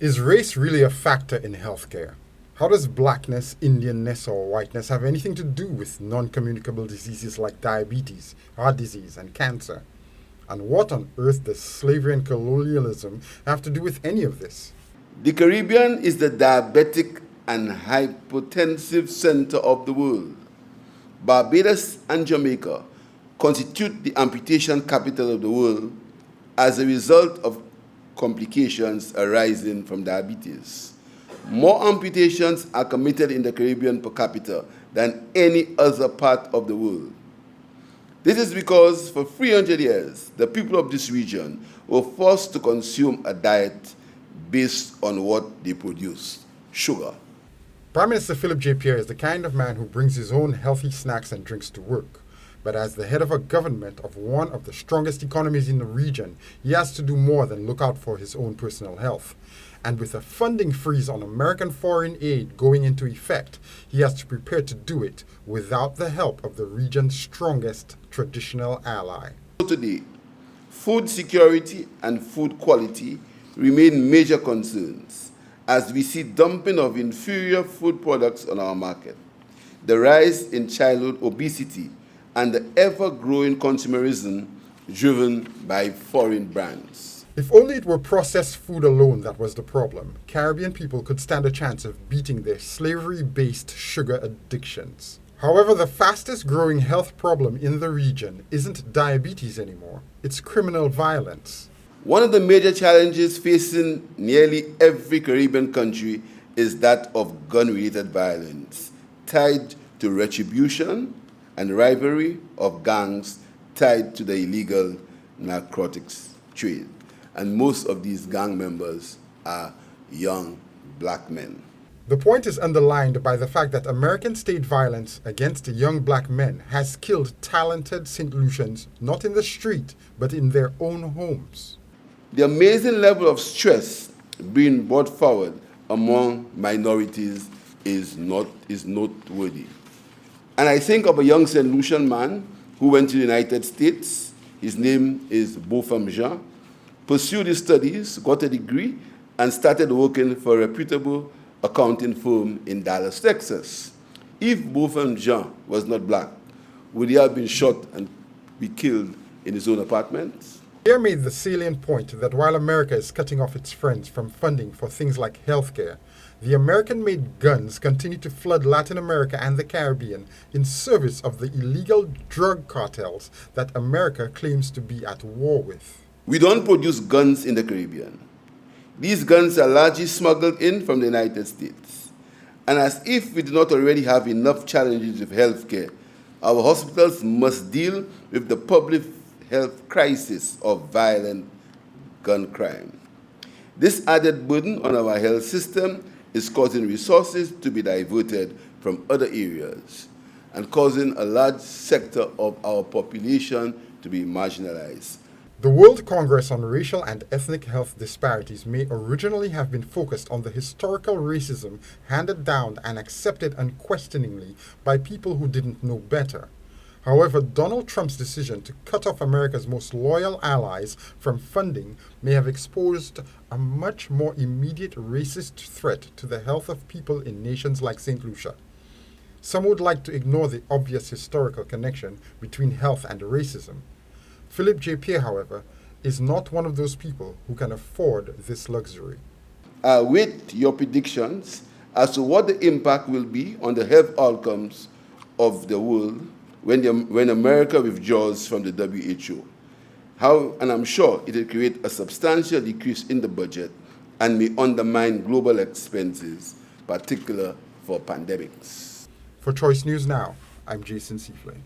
Is race really a factor in healthcare? How does blackness, Indianness, or whiteness have anything to do with non-communicable diseases like diabetes, heart disease, and cancer? And what on earth does slavery and colonialism have to do with any of this? The Caribbean is the diabetic and hypertensive center of the world. Barbados and Jamaica constitute the amputation capital of the world as a result of complications arising from diabetes. More amputations are committed in the Caribbean per capita than any other part of the world. This is because for 300 years, the people of this region were forced to consume a diet based on what they produce, sugar. Prime Minister Philip J Pierre is the kind of man who brings his own healthy snacks and drinks to work. But as the head of a government of one of the strongest economies in the region, he has to do more than look out for his own personal health. And with a funding freeze on American foreign aid going into effect, he has to prepare to do it without the help of the region's strongest traditional ally. Today, food security and food quality remain major concerns as we see dumping of inferior food products on our market, the rise in childhood obesity, and the ever-growing consumerism driven by foreign brands. If only it were processed food alone that was the problem, Caribbean people could stand a chance of beating their slavery-based sugar addictions. However, the fastest growing health problem in the region isn't diabetes anymore, it's criminal violence. One of the major challenges facing nearly every Caribbean country is that of gun-related violence, tied to retribution and rivalry of gangs tied to the illegal narcotics trade. And most of these gang members are young black men. The point is underlined by the fact that American state violence against young black men has killed talented St. Lucians not in the street, but in their own homes. The amazing level of stress being brought forward among minorities is noteworthy. And I think of a young St. Lucian man who went to the United States. His name is Beaufort Jean, pursued his studies, got a degree, and started working for a reputable accounting firm in Dallas, Texas. If Beaufort Jean was not black, would he have been shot and be killed in his own apartment? Pierre made the salient point that while America is cutting off its friends from funding for things like healthcare, the American-made guns continue to flood Latin America and the Caribbean in service of the illegal drug cartels that America claims to be at war with. We don't produce guns in the Caribbean. These guns are largely smuggled in from the United States. And as if we do not already have enough challenges with healthcare, our hospitals must deal with the public health crisis of violent gun crime. This added burden on our health system is causing resources to be diverted from other areas and causing a large sector of our population to be marginalized. The World Congress on Racial and Ethnic Health Disparities may originally have been focused on the historical racism handed down and accepted unquestioningly by people who didn't know better. However, Donald Trump's decision to cut off America's most loyal allies from funding may have exposed a much more immediate racist threat to the health of people in nations like St. Lucia. Some would like to ignore the obvious historical connection between health and racism. Philip J Pierre, however, is not one of those people who can afford this luxury. I await your predictions as to what the impact will be on the health outcomes of the world when America withdraws from the WHO. And I'm sure it will create a substantial decrease in the budget and may undermine global expenses, particularly for pandemics. For Choice News Now, I'm Jason Seaflay.